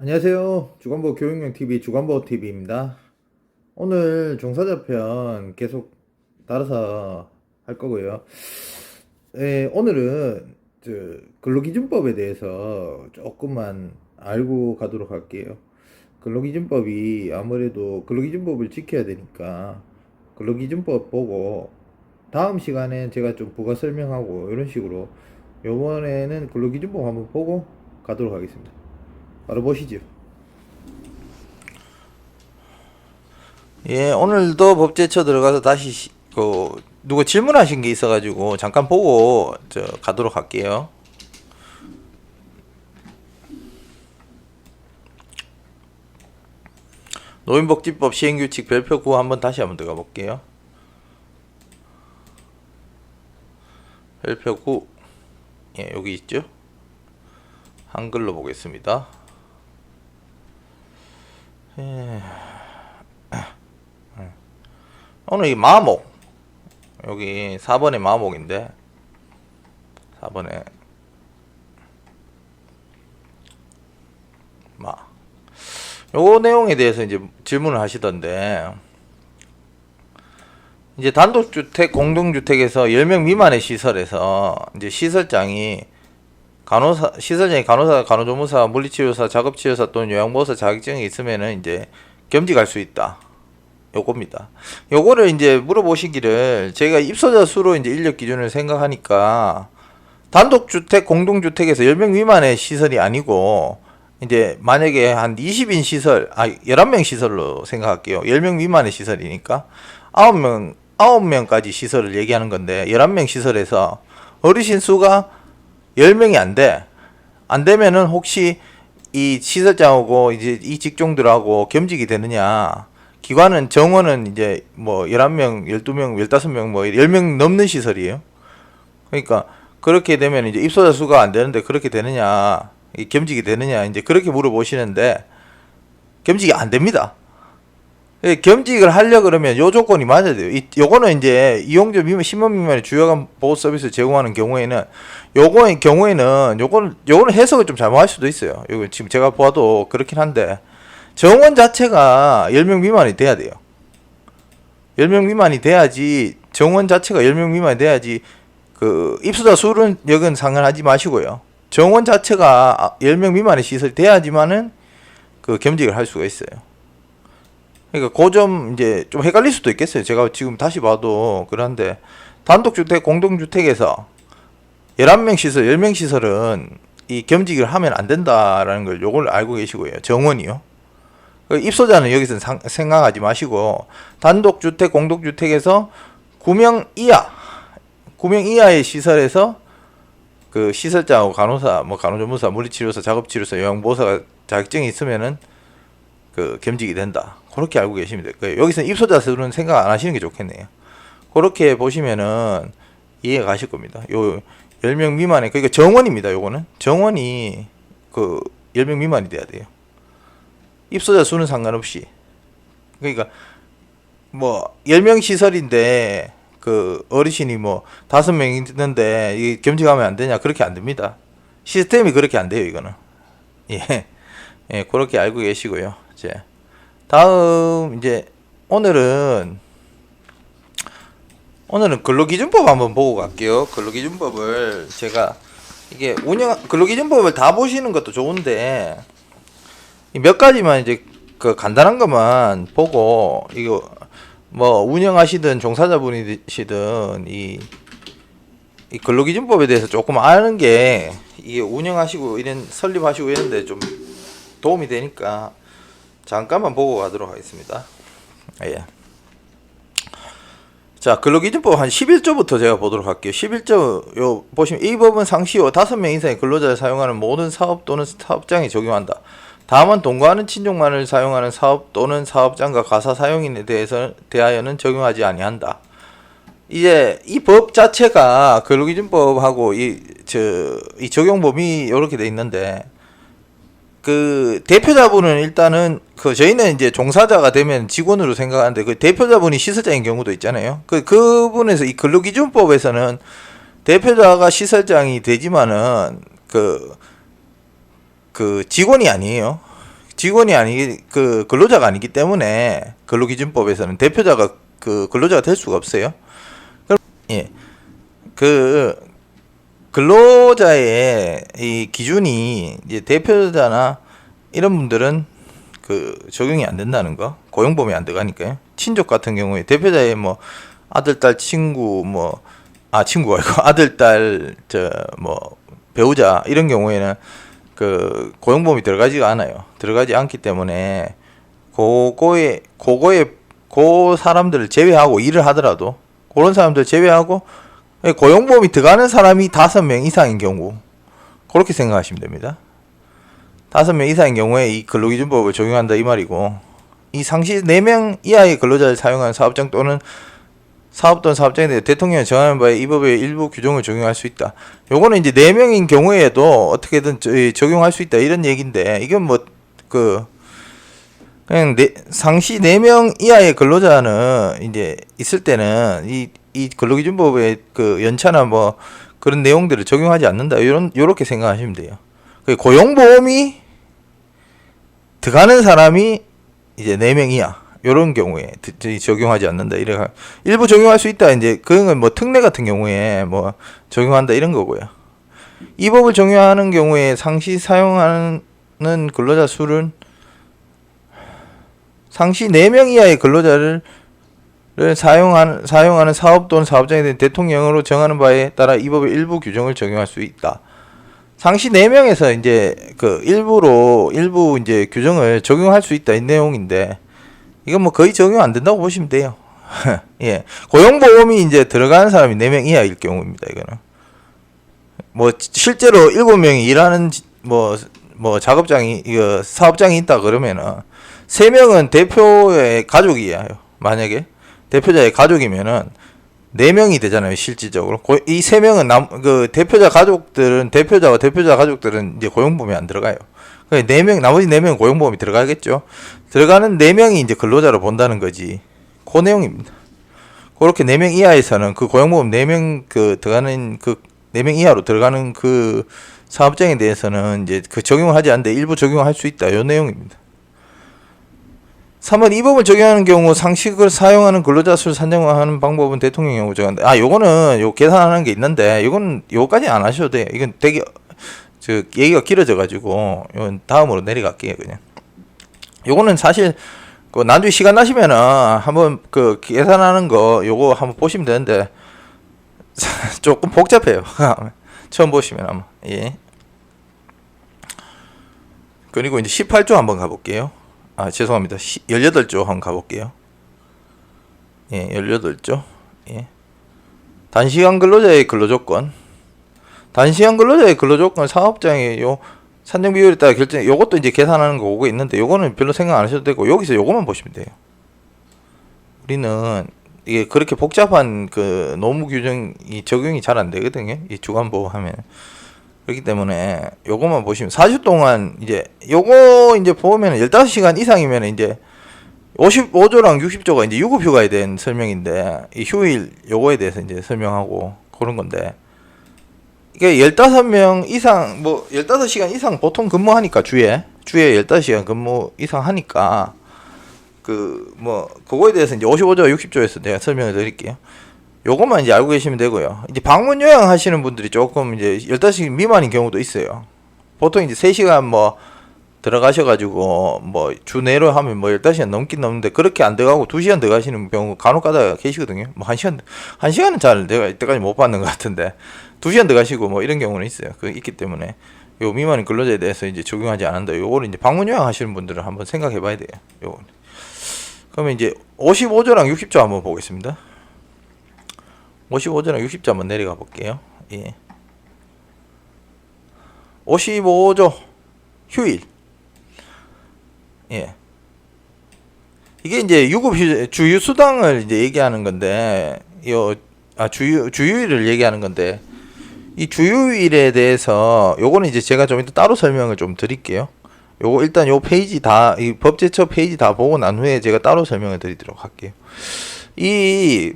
안녕하세요. 주간보 교육용TV 주간보TV입니다. 오늘 종사자 편 계속 따라서 할 거고요. 오늘은 근로기준법에 대해서 조금만 알고 가도록 할게요. 근로기준법이 아무래도 근로기준법을 지켜야 되니까 근로기준법 보고 다음 시간에 제가 좀 부가 설명하고 이런 식으로 요번에는 근로기준법 한번 보고 가도록 하겠습니다. 바로 보시죠. 예, 오늘도 법제처 들어가서 다시 누가 질문하신 게 있어가지고 잠깐 보고 가도록 할게요. 노인복지법 시행규칙 별표 9 한번 다시 한번 들어가 볼게요. 별표 9, 예, 여기 있죠. 한글로 보겠습니다. 예. 오늘 이 마목, 여기 4번의 마목인데 4번에 요 내용에 대해서 이제 질문을 하시던데, 이제 단독주택, 공동주택에서 10명 미만의 시설에서 이제 시설장이 간호사, 간호조무사, 물리치료사, 작업치료사 또는 요양보호사 자격증이 있으면은 이제 겸직할 수 있다. 요겁니다. 요거를 이제 물어보시기를, 제가 입소자 수로 이제 인력 기준을 생각하니까 단독주택, 공동주택에서 10명 미만의 시설이 아니고, 이제 만약에 한 20인 시설, 11명 시설로 생각할게요. 10명 미만의 시설이니까 9명까지 시설을 얘기하는 건데, 11명 시설에서 어르신 수가 10명이 안 돼. 안 되면은 혹시 이 시설장하고 이제 이 직종들하고 겸직이 되느냐. 기관은, 정원은 이제 뭐 11명, 12명, 15명, 뭐 10명 넘는 시설이에요. 그러니까 그렇게 되면 이제 입소자 수가 안 되는데 그렇게 되느냐, 겸직이 되느냐, 이제 그렇게 물어보시는데, 겸직이 안 됩니다. 겸직을 하려 그러면 요 조건이 맞아야 돼요. 요거는 이제 이용자 미만 10만 미만의 주요관 보호 서비스 제공하는 경우에는, 요거의 경우에는 요거는 해석을 좀 잘못할 수도 있어요. 요거 지금 제가 봐도 그렇긴 한데, 정원 자체가 10명 미만이 돼야 돼요. 10명 미만이 돼야지, 정원 자체가 10명 미만이 돼야지, 그 입소자 수는 여긴 상관하지 마시고요. 정원 자체가 10명 미만의 시설이 돼야지만은 그 겸직을 할 수가 있어요. 그러니까 그 점 이제 좀 헷갈릴 수도 있겠어요. 제가 지금 다시 봐도 그런데, 단독주택, 공동주택에서 11명 시설, 10명 시설은 이 겸직을 하면 안 된다라는 걸 요걸 알고 계시고요. 정원이요. 입소자는 여기서 생각하지 마시고, 단독주택, 공동주택에서 9명 이하의 시설에서 그 시설장하고 간호사, 뭐 간호조무사, 물리치료사, 작업치료사, 요양보호사가 자격증이 있으면은 그 겸직이 된다. 그렇게 알고 계시면 될 거예요. 여기서 입소자 수는 생각 안 하시는 게 좋겠네요. 그렇게 보시면은 이해가 가실 겁니다. 요 10명 미만의, 그러니까 정원입니다. 요거는 정원이 그 10명 미만이 돼야 돼요. 입소자 수는 상관없이. 그러니까 뭐 10명 시설인데 그 어르신이 뭐 5명 있는데 이 겸직하면 안 되냐? 그렇게 안 됩니다. 시스템이 그렇게 안 돼요, 이거는. 예. 예, 그렇게 알고 계시고요. 이제 다음, 이제 오늘은 근로기준법 한번 보고 갈게요. 근로기준법을 제가 이게 근로기준법을 다 보시는 것도 좋은데, 몇 가지만 이제 그 간단한 것만 보고, 이거 뭐 운영하시든 종사자분이시든 이 근로기준법에 대해서 조금 아는 게, 이게 운영하시고 이런 설립하시고 이런데 좀 도움이 되니까 잠깐만 보고 가도록 하겠습니다. 예. 자, 근로기준법 한 11조부터 제가 보도록 할게요. 11조, 요 보시면 이 법은 상시 후 5명 이상의 근로자를 사용하는 모든 사업 또는 사업장에 적용한다. 다만 동거하는 친족만을 사용하는 사업 또는 사업장과 가사 사용인에 대하여는 적용하지 아니한다. 이제 이 법 자체가 근로기준법하고 이 적용범위 이렇게 돼 있는데, 그 대표자분은 일단은 저희는 이제 종사자가 되면 직원으로 생각하는데, 그 대표자분이 시설장인 경우도 있잖아요. 그분에서 이 근로기준법에서는 대표자가 시설장이 되지만은 그 직원이 아니에요. 직원이 아니 그 근로자가 아니기 때문에 근로기준법에서는 대표자가 그 근로자가 될 수가 없어요. 예. 그 근로자의 이 기준이 이제 대표자나 이런 분들은 그 적용이 안 된다는 거. 고용보험이 안 들어가니까요. 친족 같은 경우에 대표자의 뭐 아들, 딸, 친구 친구가 아니고 아들, 딸, 뭐 배우자 이런 경우에는 그 고용보험이 들어가지가 않아요. 들어가지 않기 때문에 그거에 그 사람들을 제외하고 일을 하더라도 그런 사람들 제외하고 고용보험이 들어가는 사람이 5명 이상인 경우 그렇게 생각하시면 됩니다. 5명 이상인 경우에 이 근로기준법을 적용한다 이 말이고, 이 상시 4명 이하의 근로자를 사용하는 사업장 또는 사업 또는 사업장에 대해 대통령이 정하는 바에 이 법의 일부 규정을 적용할 수 있다. 요거는 이제 4명인 경우에도 어떻게든 적용할 수 있다 이런 얘기인데, 이건 뭐 그냥 상시 4명 이하의 근로자는 이제 있을 때는 이 근로기준법의 그 연차나 뭐 그런 내용들을 적용하지 않는다. 요렇게 생각하시면 돼요. 고용보험이 들어가는 사람이 이제 4명 이하 요런 경우에 적용하지 않는다. 이래 일부 적용할 수 있다. 이제 그건 뭐 특례 같은 경우에 뭐 적용한다 이런 거고요. 이 법을 적용하는 경우에 상시 사용하는 근로자 수는 상시 4명 이하의 근로자를 사용하는 사업 또는 사업장에 대한 대통령으로 정하는 바에 따라 이 법의 일부 규정을 적용할 수 있다. 상시 4명에서 이제 그 일부 이제 규정을 적용할 수 있다 이 내용인데, 이건 뭐 거의 적용 안 된다고 보시면 돼요. 예. 고용보험이 이제 들어가는 사람이 4명 이하일 경우입니다. 이거는 뭐 실제로 7명이 일하는 뭐 작업장이 이거 사업장이 있다 그러면은 3명은 대표의 가족이에요. 만약에 대표자의 가족이면은 4명이 되잖아요, 실질적으로. 이 3명은 그 대표자와 대표자 가족들은 이제 고용보험이 안 들어가요. 그러니까 4명, 나머지 4명은 고용보험이 들어가겠죠. 들어가는 4명이 이제 근로자로 본다는 거지. 그 내용입니다. 그렇게 4명 이하에서는 그 고용보험 4명 들어가는 4명 이하로 들어가는 그 사업장에 대해서는 이제 그 적용을 하지 않는데 일부 적용을 할 수 있다. 요 내용입니다. 3번 이 법을 적용하는 경우 상식을 사용하는 근로자 수를 산정하는 방법은 대통령이 정한다. 요거는 계산하는 게 있는데 요거까지 안 하셔도 돼요. 이건 되게 얘기가 길어져 가지고 이건 다음으로 내려갈게요. 그냥 요거는 사실 나중에 시간 나시면은 한번 계산하는 거 요거 한번 보시면 되는데 조금 복잡해요. 처음 보시면 아마. 예. 그리고 이제 18조 한번 가볼게요. 죄송합니다. 18조 한번 가볼게요. 예, 18조. 예. 단시간 근로자의 근로조건. 단시간 근로자의 근로조건 사업장의 산정 비율에 따라 결정, 요것도 이제 계산하는 거 오고 있는데, 요거는 별로 생각 안 하셔도 되고, 여기서 요거만 보시면 돼요. 우리는 이게 그렇게 복잡한 그 노무 규정이 적용이 잘 안 되거든요. 이 주간보호 하면. 그렇기 때문에 요거만 보시면 4주 동안 이제 요거 이제 보면 15시간 이상이면 이제 55조랑 60조가 이제 유급휴가에 대한 설명인데, 이 휴일 요거에 대해서 이제 설명하고 그런 건데, 이게 15명 이상 15시간 이상 보통 근무하니까 주에 15시간 근무 이상 하니까 그거에 대해서 이제 55조 60조에서 내가 설명을 드릴게요. 요것만 이제 알고 계시면 되고요. 이제 방문 요양 하시는 분들이 조금 이제 15시간 미만인 경우도 있어요. 보통 이제 3시간 들어가셔가지고 주 내로 하면 15시간 넘긴 넘는데, 그렇게 안 들어가고 2시간 들어가시는 경우 간혹 가다 계시거든요. 1시간은 잘 내가 이때까지 못 받는 것 같은데 2시간 들어가시고 이런 경우는 있어요. 있기 때문에 요 미만인 근로자에 대해서 이제 적용하지 않는다. 요거를 이제 방문 요양 하시는 분들은 한번 생각해 봐야 돼요. 요거는. 그러면 이제 55조랑 60조 한번 보겠습니다. 55조랑 60조 한번 내려가 볼게요. 예. 55조 휴일. 예. 이게 이제 주휴수당을 이제 얘기하는 건데, 주휴일을 얘기하는 건데, 이 주휴일에 대해서 요거는 이제 제가 좀 이따 따로 설명을 좀 드릴게요. 요거 일단 요 페이지 이 법제처 페이지 다 보고 난 후에 제가 따로 설명을 드리도록 할게요. 이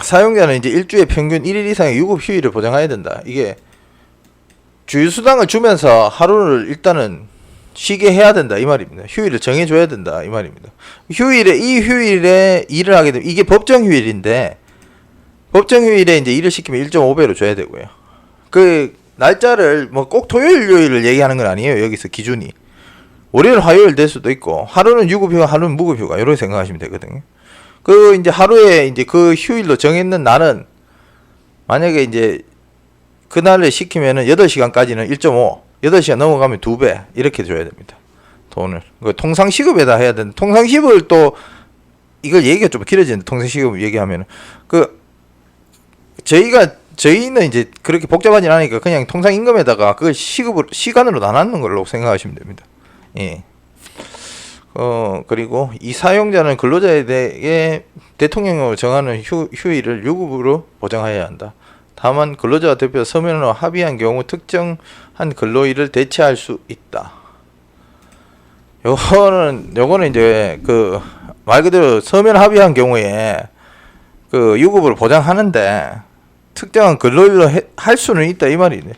사용자는 이제 일주에 평균 1일 이상의 유급 휴일을 보장해야 된다. 이게 주휴수당을 주면서 하루를 일단은 쉬게 해야 된다 이 말입니다. 휴일을 정해줘야 된다 이 말입니다. 이 휴일에 일을 하게 되면 이게 법정 휴일인데 법정 휴일에 이제 일을 시키면 1.5배로 줘야 되고요. 그 날짜를 뭐 꼭 토요일 요일을 얘기하는 건 아니에요. 여기서 기준이 월요일 화요일 될 수도 있고 하루는 유급휴가 하루는 무급휴가 이렇게 생각하시면 되거든요. 그 이제 하루에 이제 그 휴일로 정했는 날은 만약에 이제 그날을 시키면은 8시간까지는 1.5, 8시간 넘어가면 2배 이렇게 줘야 됩니다. 돈을. 통상시급에다 해야 되는데 통상시급을 또 이걸 얘기가 좀 길어지는데 통상시급 얘기하면은 저희는 이제 그렇게 복잡하진 않으니까 그냥 통상임금에다가 그걸 시간으로 나누는 걸로 생각하시면 됩니다. 예. 그리고 이 사용자는 근로자에 대해 대통령령으로 정하는 휴일을 유급으로 보장해야 한다. 다만 근로자와 대표 서면으로 합의한 경우 특정한 근로일을 대체할 수 있다. 요거는 이제 그 말 그대로 서면 합의한 경우에 그 유급으로 보장하는데 특정한 근로일로 할 수는 있다 이 말이네.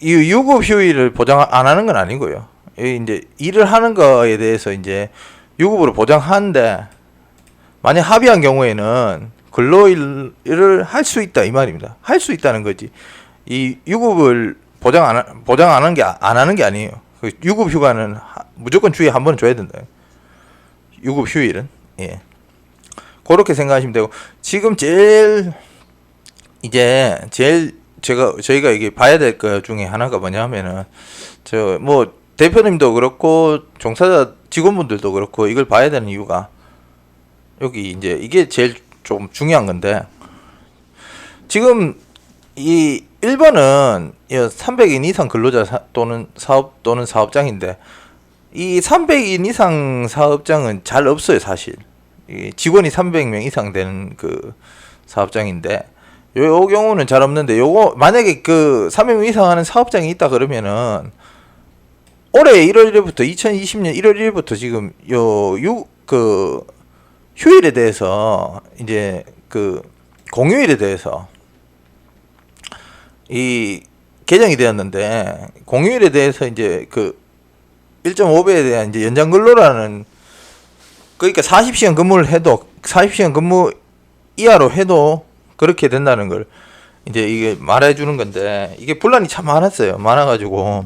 이 유급 휴일을 보장 안 하는 건 아니고요. 이제 일을 하는 거에 대해서 이제 유급으로 보장하는데 만약 합의한 경우에는 근로일을 할 수 있다 이 말입니다. 할 수 있다는 거지. 이 유급을 보장 안 하는 게 아니에요. 그 유급 휴가는 무조건 주에 한 번은 줘야 된다. 유급 휴일은 예. 그렇게 생각하시면 되고 지금 제일 저희가 이게 봐야 될 것 중에 하나가 뭐냐면은 뭐 대표님도 그렇고 종사자 직원분들도 그렇고 이걸 봐야 되는 이유가 여기 이제 이게 제일 좀 중요한 건데 지금 이 1번은 300인 이상 근로자 또는 사업장인데 이 300인 이상 사업장은 잘 없어요 사실. 이 직원이 300명 이상 되는 그 사업장인데 요 경우는 잘 없는데 요거 만약에 그 300명 이상 하는 사업장이 있다 그러면은 올해 1월 1일부터 2020년 1월 1일부터 지금 그 휴일에 대해서 이제 그 공휴일에 대해서 이 개정이 되었는데 공휴일에 대해서 이제 그 1.5배에 대한 이제 연장 근로라는 그러니까 40시간 근무를 해도 40시간 근무 이하로 해도 그렇게 된다는 걸 이제 이게 말해 주는 건데 이게 분란이 참 많아가지고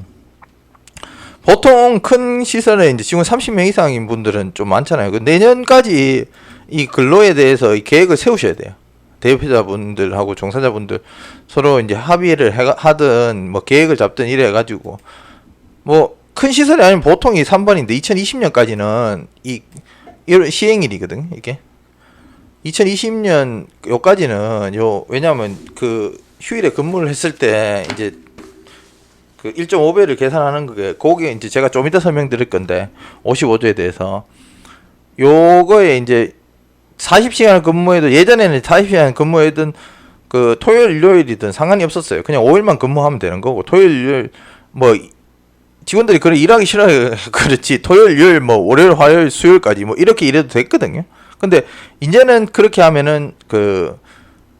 보통 큰 시설에 이제 지금 30명 이상인 분들은 좀 많잖아요. 그 내년까지 이 근로에 대해서 이 계획을 세우셔야 돼요. 대표자분들하고 종사자분들 서로 이제 합의를 하든 뭐 계획을 잡든 이래 해가지고 뭐 큰 시설이 아니면 보통 이 3번인데 2020년까지는 이 시행일이거든요. 이게 2020년 요까지는 왜냐면 그 휴일에 근무를 했을 때 이제 그 1.5배를 계산하는 그게 이제 제가 좀 이따 설명드릴 건데 55조에 대해서 요거에 이제 40시간을 근무해도 예전에는 40시간 근무해든 그 토요일 일요일이든 상관이 없었어요. 그냥 5일만 근무하면 되는 거고 토요일 일요일 뭐 직원들이 그래 일하기 싫어요. 그렇지 토요일 일요일 뭐 월요일 화요일 수요일까지 뭐 이렇게 일해도 됐거든요. 근데 이제는 그렇게 하면은 그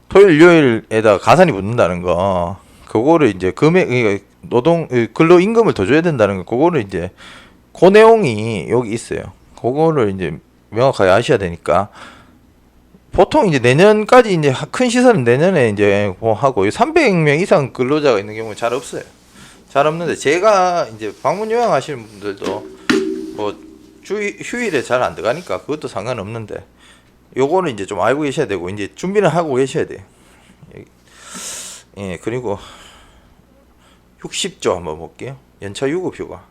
토요일 일요일에다 가산이 붙는다는 거 그거를 이제 금액 노동 근로 임금을 더 줘야 된다는 거 그거를 이제 그 내용이 여기 있어요. 그거를 이제 명확하게 아셔야 되니까 보통 이제 내년까지 이제 큰 시설은 내년에 이제 뭐 하고 300명 이상 근로자가 있는 경우는 잘 없어요. 잘 없는데 제가 이제 방문 요양 하시는 분들도 뭐 휴일에 잘 안 들어가니까 그것도 상관없는데 요거는 이제 좀 알고 계셔야 되고 이제 준비는 하고 계셔야 돼요. 예, 그리고 60조 한번 볼게요. 연차 유급휴가.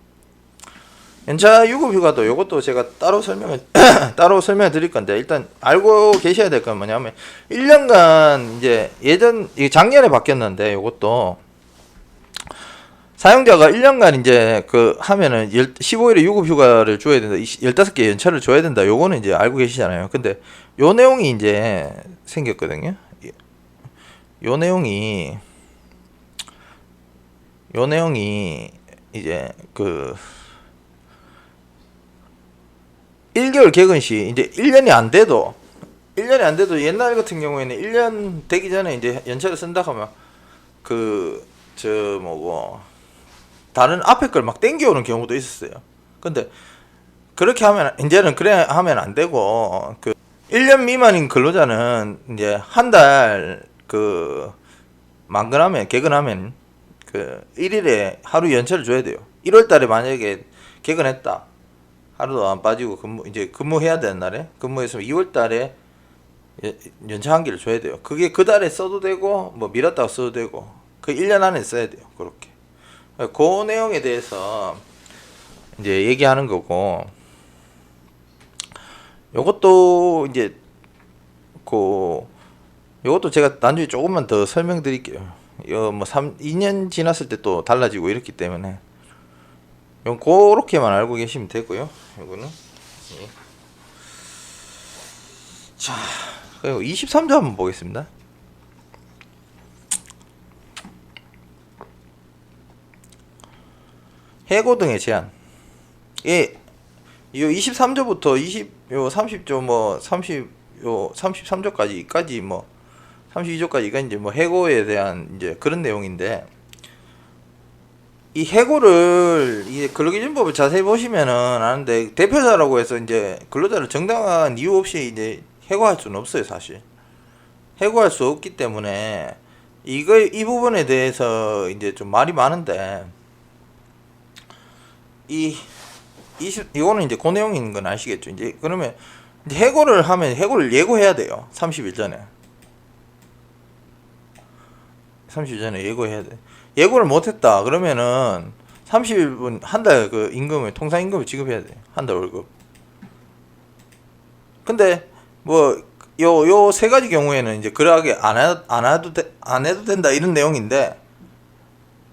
연차 유급휴가도 요것도 제가 따로 설명을 드릴 건데 일단 알고 계셔야 될 건 뭐냐면 1년간 이제 작년에 바뀌었는데 요것도 사용자가 1년간 이제 그 하면은 15일의 유급휴가를 줘야 된다. 15개 연차를 줘야 된다. 요거는 이제 알고 계시잖아요. 근데 요 내용이 이제 생겼거든요. 요 내용이 이제 그 1개월 개근 시 이제 1년이 안 돼도 옛날 같은 경우에는 1년 되기 전에 이제 연차를 쓴다 하면 다른 앞에 걸 막 땡겨오는 경우도 있었어요. 근데 그렇게 하면 이제는 그래 하면 안 되고, 그 1년 미만인 근로자는 이제 한 달 그 만근하면 개근하면 그 1일에 하루 연차를 줘야 돼요. 1월 달에 만약에 개근했다. 하루도 안 빠지고 이제 근무해야 되는 날에 근무했으면 2월 달에 연차 한 개를 줘야 돼요. 그게 그 달에 써도 되고 뭐 미뤘다가 써도 되고 그 1년 안에 써야 돼요. 그렇게. 그 내용에 대해서 이제 얘기하는 거고, 요것도 이제 그 요것도 제가 나중에 조금만 더 설명드릴게요. 뭐 2년 지났을 때 또 달라지고 이렇기 때문에 요 그렇게만 알고 계시면 되고요. 요거는 예. 자, 그리고 23조 한번 보겠습니다. 해고 등의 제한. 예, 요 23조부터 요 30조 뭐 33조까지 뭐 32조까지가 이제 뭐 해고에 대한 이제 그런 내용인데, 이 해고를 이 근로기준법을 자세히 보시면은 아는데, 대표자라고 해서 이제 근로자를 정당한 이유 없이 이제 해고할 수는 없어요. 사실 해고할 수 없기 때문에 이 부분에 대해서 이제 좀 말이 많은데, 이거는 이제 그 내용인 건 아시겠죠. 이제 그러면 이제 해고를 하면 해고를 예고해야 돼요. 30일 전에. 30일 전에 예고해야 돼. 예고를 못했다 그러면은 30일 한 달 그 임금을 통상 임금을 지급해야 돼. 한 달 월급. 근데 뭐 요 세 가지 경우에는 이제 그러하게 안 해도 된다 이런 내용인데,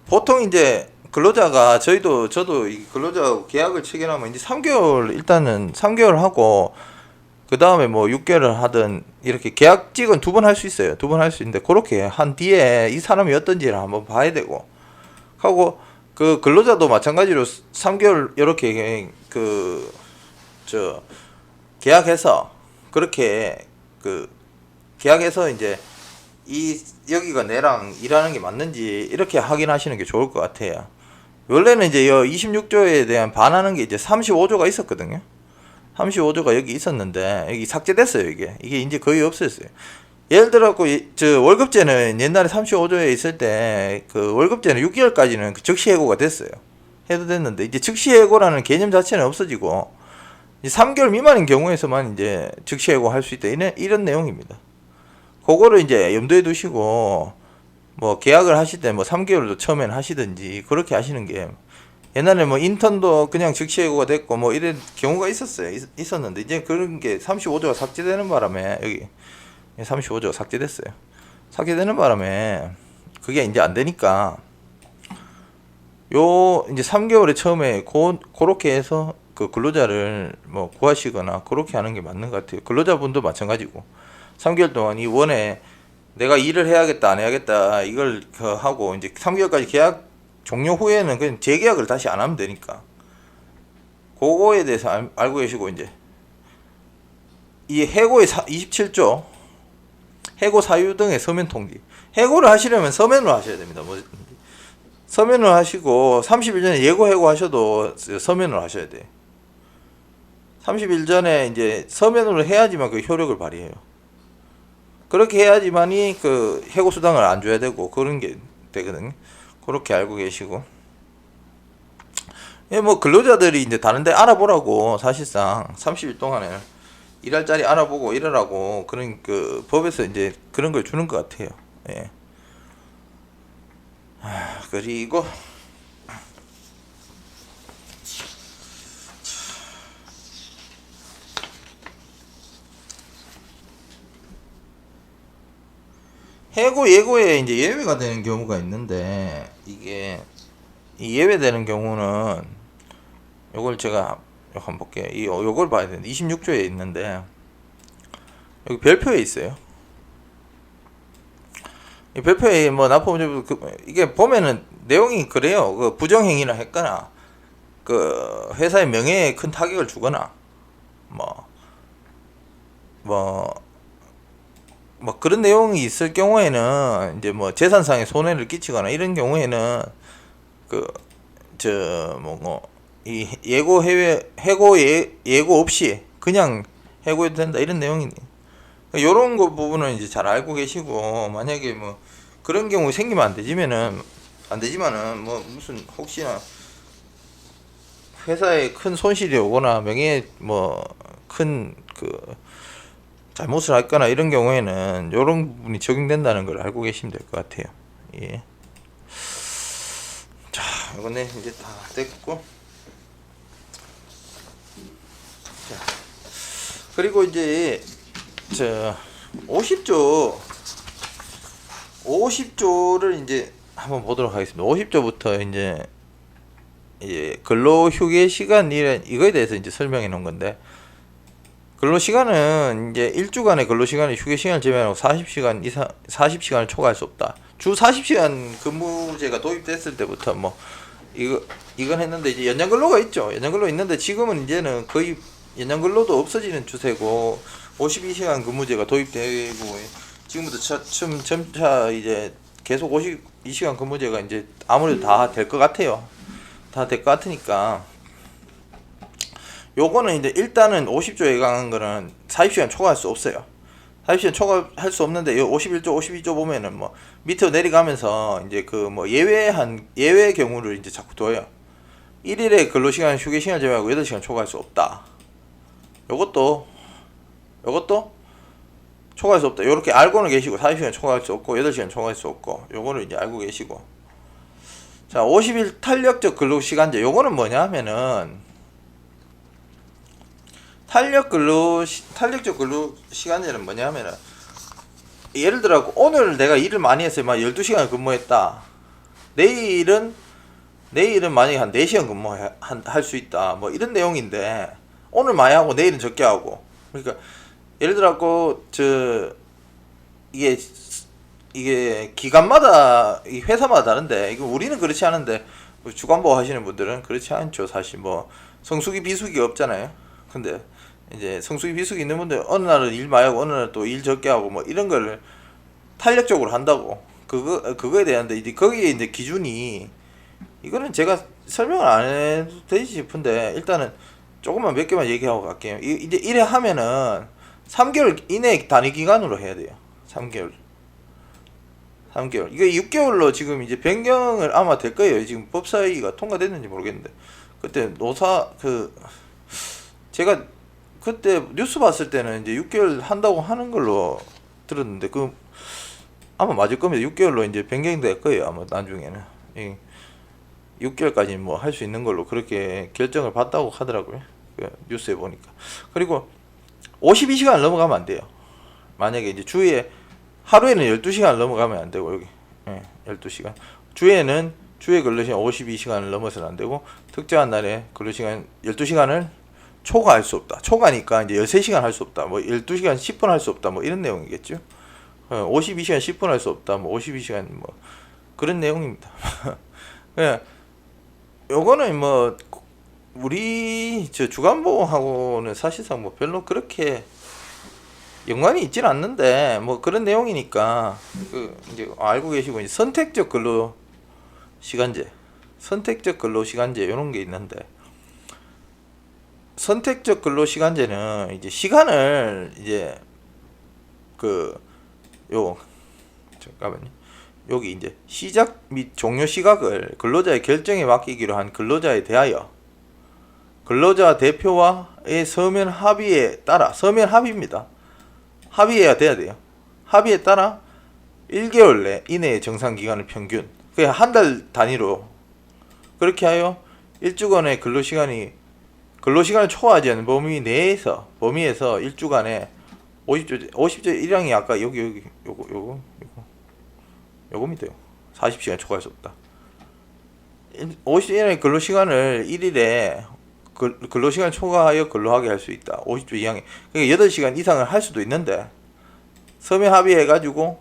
보통 이제 근로자가 저도 이 근로자 계약을 체결하면 이제 3개월 일단은 3개월 하고 그 다음에 뭐 6개월을 하든 이렇게 계약직은 2번 할 수 있어요. 2번 할 수 있는데, 그렇게 한 뒤에 이 사람이 어떤지를 한번 봐야 되고 하고, 그 근로자도 마찬가지로 3개월 이렇게 계약해서 그렇게 계약해서 이제 여기가 내랑 일하는 게 맞는지 이렇게 확인하시는 게 좋을 것 같아요. 원래는 이제 26조에 대한 반하는 게 이제 35조가 있었거든요. 35조가 여기 있었는데 여기 삭제됐어요. 이게 이제 거의 없었어요. 예를 들어 저 월급제는 옛날에 35조에 있을 때 그 월급제는 6개월까지는 즉시 해고가 됐어요. 해도 됐는데 이제 즉시 해고라는 개념 자체는 없어지고 이제 3개월 미만인 경우에서만 이제 즉시 해고 할 수 있다. 이런 내용입니다. 그거를 이제 염두에 두시고 뭐 계약을 하실 때 뭐 3개월도 처음엔 하시든지 그렇게 하시는 게, 옛날에 뭐 인턴도 그냥 즉시 해고가 됐고 뭐 이런 경우가 있었는데 이제 그런 게 35조가 삭제되는 바람에, 여기 35조가 삭제됐어요. 삭제되는 바람에 그게 이제 안 되니까 이제 3개월에 처음에 그렇게 해서 그 근로자를 뭐 구하시거나 그렇게 하는 게 맞는 것 같아요. 근로자분도 마찬가지고 3개월 동안 이 원에 내가 일을 해야겠다 안 해야겠다 이걸 하고 이제 3개월까지 계약 종료 후에는 그냥 재계약을 다시 안 하면 되니까 그거에 대해서 알고 계시고, 이제 이 해고의 27조 해고 사유 등의 서면 통지. 해고를 하시려면 서면으로 하셔야 됩니다. 서면으로 하시고 30일 전에 예고 해고 하셔도 서면으로 하셔야 돼요. 30일 전에 이제 서면으로 해야지만 그 효력을 발휘해요. 그렇게 해야지만이 그 해고 수당을 안 줘야 되고 그런 게 되거든요. 그렇게 알고 계시고, 예, 뭐 근로자들이 이제 다른데 알아보라고 사실상 30일 동안에 일할 자리 알아보고 이러라고 그런 그 법에서 이제 그런 걸 주는 것 같아요. 예. 그리고 해고 예고에 이제 예외가 되는 경우가 있는데, 이게 이 예외되는 경우는 요걸 제가 한번 볼게요. 요걸 봐야 되는데 26조에 있는데 여기 별표에 있어요. 이 별표에 뭐 납품者이게 보면은 내용이 그래요. 그 부정행위를 했거나 그 회사의 명예에 큰 타격을 주거나 뭐 그런 내용이 있을 경우에는 이제 뭐 재산상의 손해를 끼치거나 이런 경우에는 그 이 예고 없이 그냥 해고해도 된다 이런 내용이네. 요런 거 부분은 이제 잘 알고 계시고, 만약에 뭐 그런 경우 생기면 안 되지만은 뭐 무슨 혹시나 회사에 큰 손실이 오거나 명예에 뭐 큰 잘못을 했거나 이런 경우에는 요런 부분이 적용된다는 걸 알고 계시면 될 것 같아요. 예. 자, 이거는 이제 다 됐고. 자, 그리고 이제 50조를 이제 한번 보도록 하겠습니다. 50조부터 이제 근로휴게 시간 이거에 대해서 이제 설명해 놓은 건데, 근로시간은 이제 1주간의 근로시간에 휴게시간을 제외하고 40시간을 초과할 수 없다. 주 40시간 근무제가 도입됐을 때부터 뭐 이건 했는데, 이제 연장근로가 있죠. 연장근로 있는데 지금은 이제는 거의 연장근로도 없어지는 추세고, 52시간 근무제가 도입되고 지금부터 점차 이제 계속 52시간 근무제가 이제 아무래도 다 될 것 같아요. 다 될 것 같으니까 요거는 이제 일단은 50조에 해당한 거는 40시간 초과할 수 없어요. 40시간 초과할 수 없는데, 요 51조, 52조 보면은 뭐 밑으로 내려가면서 이제 예외 경우를 이제 자꾸 둬요. 1일에 근로시간, 휴게시간 제외하고 8시간 초과할 수 없다. 요것도 초과할 수 없다. 요렇게 알고는 계시고, 40시간 초과할 수 없고 8시간 초과할 수 없고, 요거를 이제 알고 계시고. 자, 50일 탄력적 근로시간제. 요거는 뭐냐 하면은, 탄력적 근로시간제는 뭐냐 하면은, 예를 들어 오늘 내가 일을 많이 했어요. 막 12시간 근무했다. 내일은 만약에 한 4시간 근무할 수 있다. 뭐 이런 내용인데, 오늘 많이 하고 내일은 적게 하고. 그러니까 예를 들어 이게 기관마다, 이 회사마다 다른데, 이거 우리는 그렇지 않은데 주간보 하시는 분들은 그렇지 않죠. 사실 뭐 성수기 비수기가 없잖아요. 근데 이제 성수기 비수기 있는 분들 어느 날은 일 많이 하고 어느 날은 또 일 적게 하고 뭐 이런 걸 탄력적으로 한다고. 그거에 대한데, 이제 거기에 이제 기준이, 이거는 제가 설명을 안 해도 되지 싶은데, 일단은 조금만 몇 개만 얘기하고 갈게요. 이제 이래 하면은 3개월 이내 단위 기간으로 해야 돼요. 3개월. 이게 6개월로 지금 이제 변경을 아마 될 거예요. 지금 법사위가 통과됐는지 모르겠는데, 그때 제가 그때 뉴스 봤을 때는 이제 6개월 한다고 하는 걸로 들었는데, 아마 맞을 겁니다. 6개월로 이제 변경될 거예요. 아마 나중에는 6개월까지 뭐 할 수 있는 걸로 그렇게 결정을 받다고 하더라고요. 뉴스에 보니까. 그리고 52시간을 넘어가면 안 돼요. 만약에 이제 하루에는 12시간을 넘어가면 안 되고, 여기 12시간. 주에 근로시간 52시간을 넘어서는 안 되고, 특정한 날에 근로시간 12시간을 초과할 수 없다. 초과니까 이제 13시간 할 수 없다. 뭐 12시간 10분 할 수 없다. 뭐 이런 내용이겠죠. 52시간 10분 할 수 없다. 뭐 52시간 뭐 그런 내용입니다. 요거는 뭐 우리 주간보험하고는 사실상 뭐 별로 그렇게 연관이 있진 않는데, 뭐 그런 내용이니까 이제 알고 계시고, 이제 선택적 근로시간제 이런 게 있는데, 선택적 근로시간제는 이제 시간을 이제 잠깐만요. 여기 이제 시작 및 종료 시각을 근로자의 결정에 맡기기로 한 근로자에 대하여 근로자 대표와의 서면 합의에 따라, 서면 합의입니다. 합의해야 돼요. 합의에 따라 1개월 이내의 정상 기간을 평균, 그게 한 달 단위로 그렇게 하여 1주간의 근로시간을 초과하지 않는 범위에서 1주간에 50조 1항이 아까 요겁니다. 40시간 초과할 수 없다. 50일의 근로시간을 1일에 근로시간 초과하여 근로하게 할 수 있다. 50조 이항에. 그러니까 8시간 이상을 할 수도 있는데, 서면 합의해가지고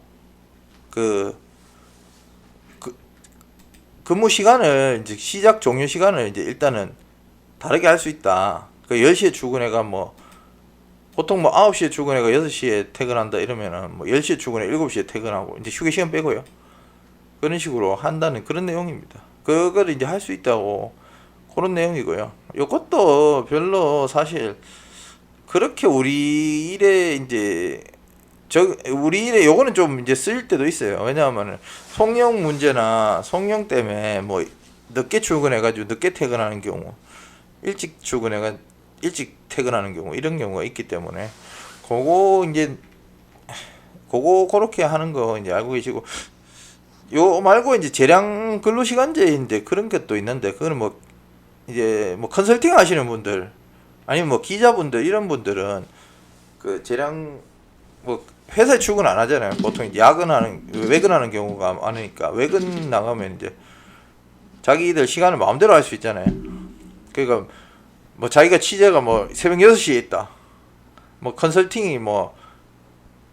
근무 시간을, 이제 시작 종료 시간을 이제 일단은 다르게 할 수 있다. 그러니까 10시에 출근해가 보통 9시에 출근해가 6시에 퇴근한다 이러면은 10시에 출근해 7시에 퇴근하고, 이제 휴게 시간 빼고요. 그런 식으로 한다는 그런 내용입니다. 그거를 이제 할 수 있다고 그런 내용이고요. 이것도 별로 사실 그렇게 우리 일에 이제 우리 일에 요거는 좀 이제 쓰일 때도 있어요. 왜냐하면 송영 문제나 송영 때문에 뭐 늦게 출근해가지고 늦게 퇴근하는 경우, 일찍 출근해가 일찍 퇴근하는 경우 이런 경우가 있기 때문에 그거 이제 그거 그렇게 하는 거 이제 알고 계시고, 요 말고 이제 재량 근로시간제 이제 그런 것도 있는데 그거는 뭐 이제 뭐 컨설팅 하시는 분들 아니면 뭐 기자분들 이런 분들은 그 재량 뭐 회사에 출근 안 하잖아요. 보통 야근하는 외근하는 경우가 많으니까 외근 나가면 이제 자기들 시간을 마음대로 할 수 있잖아요. 그러니까 뭐 자기가 취재가 뭐 새벽 6시에 있다. 뭐 컨설팅이 뭐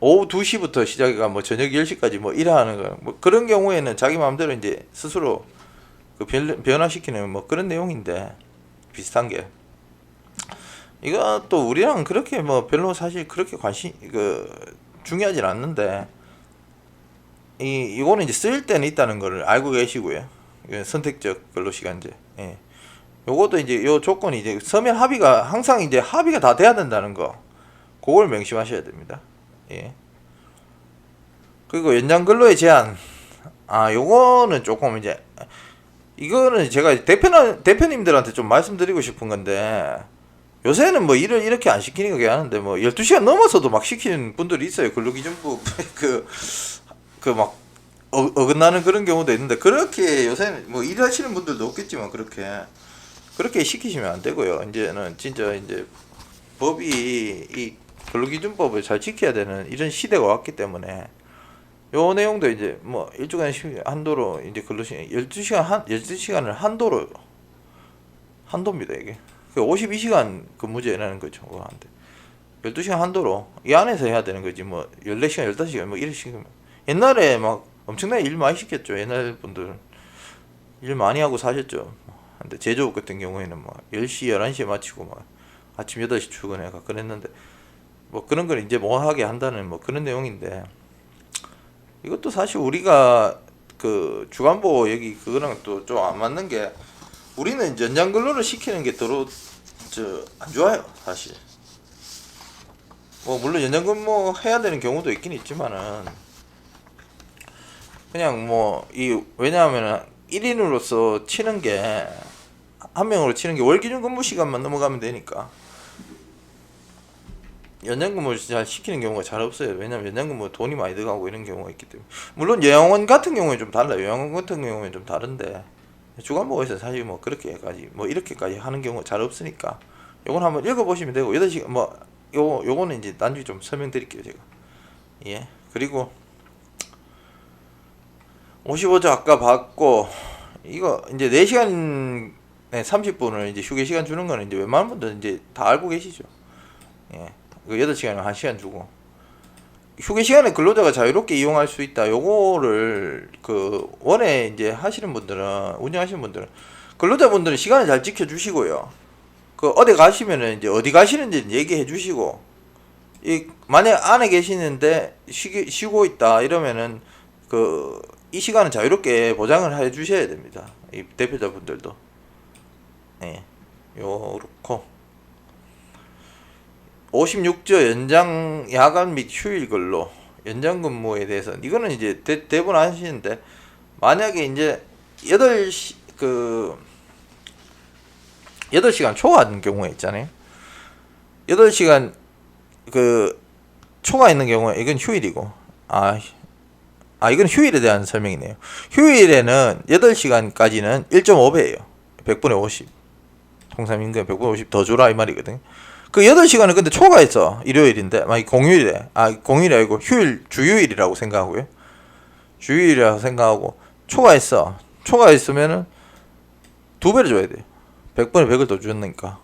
오후 2시부터 시작해가 뭐 저녁 10시까지 뭐 일하는 거 뭐 그런 경우에는 자기 마음대로 이제 스스로 그 변화시키는 뭐 그런 내용인데 비슷한 게 이것도 우리랑 그렇게 뭐 별로 사실 그렇게 관심 중요하진 않는데 이거는 이제 쓰일 때는 있다는 거를 알고 계시고요. 선택적 근로시간제. 예. 요것도 이제 요 조건이 이제 서면 합의가 항상 이제 합의가 다 돼야 된다는 거. 그걸 명심하셔야 됩니다. 예. 그리고 연장 근로의 제한. 요거는 조금 이제 이거는 제가 대표님들한테 좀 말씀드리고 싶은 건데 요새는 뭐 일을 이렇게 안 시키니까 괜찮은데 뭐 12시간 넘어서도 막 시키는 분들이 있어요. 근로기준부 막 어긋나는 그런 경우도 있는데 그렇게 요새는 뭐 일하시는 분들도 없겠지만 그렇게 시키시면 안 되고요. 이제는 진짜 이제 법이 이 근로기준법을 잘 지켜야 되는 이런 시대가 왔기 때문에 요 내용도 이제 뭐 일주간 한도로 이제 근로시간 12시간을 한도입니다, 이게. 52시간 근무제라는 거죠. 한데 12시간 한도로 이 안에서 해야 되는 거지. 뭐 14시간, 15시간 뭐 이런 식이면 옛날에 막 엄청나게 일 많이 시켰죠. 옛날 분들은 일 많이 하고 사셨죠. 근데 제조업 같은 경우에는 뭐 10시, 11시에 마치고 막 아침 8시 출근해가 그랬는데 뭐 그런 걸 이제 뭐 하게 한다는 뭐 그런 내용인데 이것도 사실 우리가 그 주간보 여기 그거랑 또 좀 안 맞는 게 우리는 연장 근로를 시키는 게 더러 안 좋아요, 사실. 뭐 물론 연장 근무 해야 되는 경우도 있긴 있지만은 그냥 뭐 왜냐하면은 1인으로서 치는 게 한 명으로 치는 게 월 기준 근무 시간만 넘어가면 되니까 연장 근무를 잘 시키는 경우가 잘 없어요. 왜냐면 연장 근무 돈이 많이 들어가고 이런 경우가 있기 때문에. 물론 요양원 같은 경우에 좀 달라요. 요양원 같은 경우에 좀 다른데 주간보에서 사실 뭐 그렇게까지 뭐 이렇게까지 하는 경우가 잘 없으니까 요건 한번 읽어보시면 되고 8시간 뭐 요거는 이제 나중에 좀 설명드릴게요, 제가. 예. 그리고 55조 아까 받고 이거 이제 4시간 30분을 이제 휴게 시간 주는 거는 이제 웬만한 분들은 이제 다 알고 계시죠. 예. 그 8시간에 1시간 주고 휴게 시간에 근로자가 자유롭게 이용할 수 있다. 요거를 그 원에 이제 하시는 분들은 운영하시는 분들은 근로자분들은 시간을 잘 지켜 주시고요. 그 어디 가시면은 이제 어디 가시는지 얘기해 주시고 만약 안에 계시는데 쉬고 있다 이러면은 이 시간은 자유롭게 보장을 해 주셔야 됩니다. 이 대표자분들도. 예. 요렇고 56조 연장 야간 및 휴일 근로 연장 근무에 대해서 이거는 이제 대부분 아시는데 만약에 이제 8시간 초과하는 경우에 있잖아요. 8시간 초과 있는 경우에 이건 휴일이고 이건 휴일에 대한 설명이네요. 휴일에는 8시간까지는 1.5배예요. 100분의 50. 통상임금 100분의 50 더 주라 이 말이거든요. 그 8시간은 근데 초과했어. 일요일인데. 공휴일에. 공휴일이 아니고 주휴일이라고 생각하고요. 주휴일이라고 생각하고 초과했어. 초과했으면은 2배를 줘야 돼요. 100분의 100을 더 줬으니까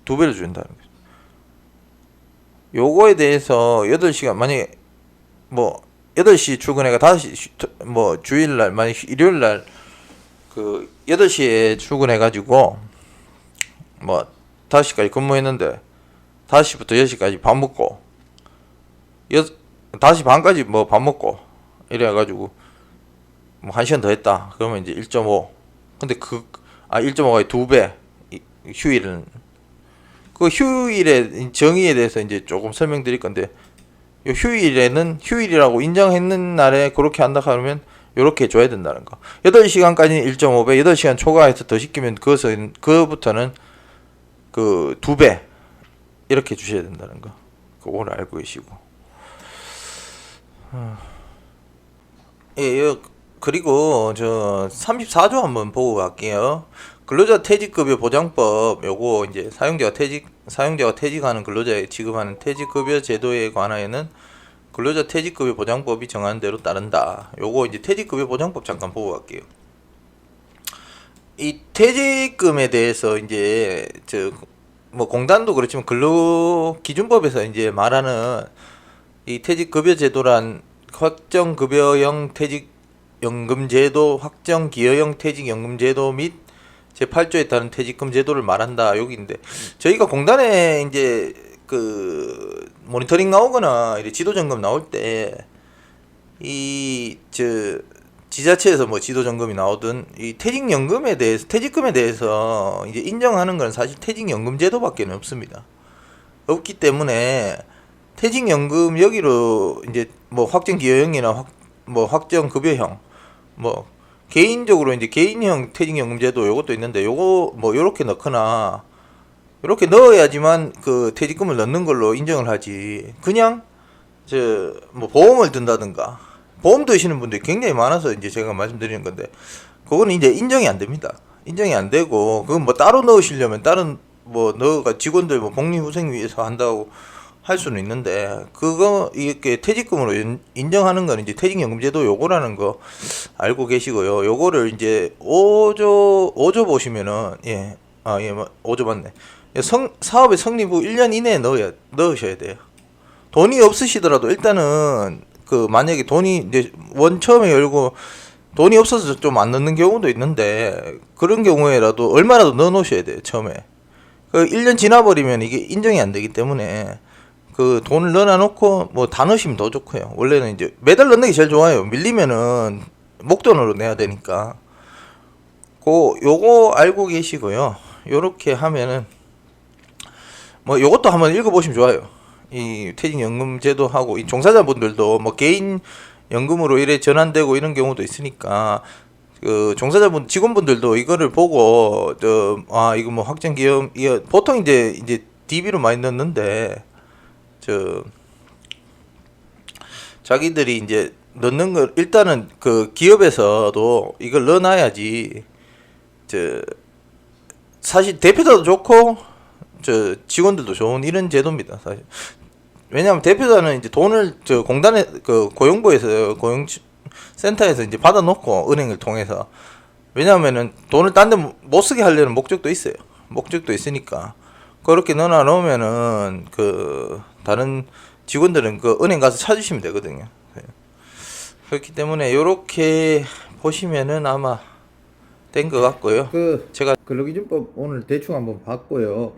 2배를 준다는 거죠. 요거에 대해서 8시간 만약에 뭐 8시 출근해가 5시 뭐 주일날 만약 일요일날 8시에 출근해가지고 뭐 5시까지 근무했는데 5시부터 6시까지 밥 먹고 5시 반까지 뭐 밥 먹고 이래가지고 뭐 1시간 더 했다. 그러면 이제 1.5 근데 1.5가 2배 휴일은 그 휴일의 정의에 대해서 이제 조금 설명드릴 건데 요 휴일에는 휴일이라고 인정했는 날에 그렇게 한다 하면 요렇게 줘야 된다는 거. 8시간까지는 1.5배, 8시간 초과해서 더 시키면 그부터는 그 2배 이렇게 주셔야 된다는 거. 그걸 알고 계시고. 예, 그리고 저 34조 한번 보고 갈게요. 근로자 퇴직급여 보장법 요거 이제 사용자가 퇴직하는 근로자에 지급하는 퇴직급여 제도에 관하여는 근로자 퇴직급여 보장법이 정하는 대로 따른다. 요거 이제 퇴직급여 보장법 잠깐 보고 갈게요. 이 퇴직금에 대해서 이제 뭐 공단도 그렇지만 근로기준법에서 이제 말하는 이 퇴직급여 제도란 확정급여형 퇴직연금제도, 확정기여형 퇴직연금제도 및 제8조에 따른 퇴직금 제도를 말한다. 여기인데 저희가 공단에 이제 그 모니터링 나오거나 이제 지도 점검 나올 때 이 지자체에서 뭐 지도 점검이 나오든 이 퇴직금에 대해서 이제 인정하는 건 사실 퇴직연금 제도밖에 없습니다. 없기 때문에 퇴직연금 여기로 이제 뭐 확정기여형이나 뭐 확정급여형 뭐 개인적으로 이제 개인형 퇴직연금제도 요것도 있는데 요거 뭐 요렇게 넣거나 요렇게 넣어야지만 그 퇴직금을 넣는 걸로 인정을 하지. 그냥 뭐 보험을 든다든가 보험 드시는 분들이 굉장히 많아서 이제 제가 말씀드리는 건데 그거는 이제 인정이 안 됩니다. 인정이 안 되고 그건 뭐 따로 넣으시려면 다른 뭐 넣어가 직원들 뭐 복리후생 위해서 한다고 할 수는 있는데 그거 이렇게 퇴직금으로 인정하는 건 이제 퇴직연금제도 요거라는 거 알고 계시고요. 요거를 이제 5조 보시면은 뭐 5조 맞네. 사업의 성립 후 1년 이내에 넣으셔야 돼요. 돈이 없으시더라도 일단은 그 만약에 돈이 이제 처음에 열고 돈이 없어서 좀 안 넣는 경우도 있는데 그런 경우에라도 얼마라도 넣어 놓으셔야 돼요. 처음에. 그 1년 지나버리면 이게 인정이 안 되기 때문에 그 돈을 넣어놓고 뭐 다 넣으시면 더 좋고요. 원래는 이제 매달 넣는 게 제일 좋아요. 밀리면은 목돈으로 내야 되니까. 요거 알고 계시고요. 요렇게 하면은 뭐 요것도 한번 읽어보시면 좋아요. 이 퇴직연금 제도하고 이 종사자분들도 뭐 개인 연금으로 이래 전환되고 이런 경우도 있으니까 그 직원분들도 이거를 보고 이거 뭐 확정기여 이거 보통 이제 DB로 많이 넣는데 자기들이 이제 넣는 걸 일단은 그 기업에서도 이걸 넣어놔야지 사실 대표자도 좋고 직원들도 좋은 이런 제도입니다. 사실 왜냐하면 대표자는 이제 돈을 공단에 그 고용부에서 고용센터에서 이제 받아놓고 은행을 통해서 왜냐하면은 돈을 딴 데 못 쓰게 하려는 목적도 있어요. 목적도 있으니까 그렇게 넣어놓으면은 그 다른 직원들은 그 은행 가서 찾으시면 되거든요. 그렇기 때문에 요렇게 보시면은 아마 된 것 같고요. 제가 근로기준법 오늘 대충 한번 봤고요.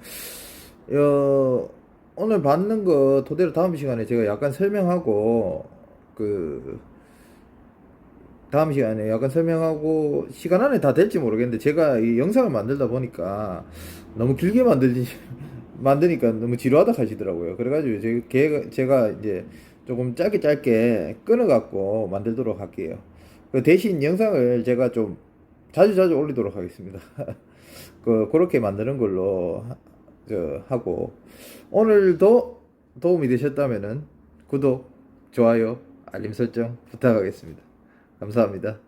오늘 받는 거 토대로 다음 시간에 제가 약간 설명하고 다음 시간에 약간 설명하고 시간 안에 다 될지 모르겠는데 제가 이 영상을 만들다 보니까 너무 길게 만드니까 너무 지루하다 하시더라고요. 그래가지고 제가 이제 조금 짧게 끊어갖고 만들도록 할게요. 그 대신 영상을 제가 좀 자주 올리도록 하겠습니다. 그렇게 만드는 걸로 하고 오늘도 도움이 되셨다면은 구독, 좋아요, 알림 설정 부탁하겠습니다. 감사합니다.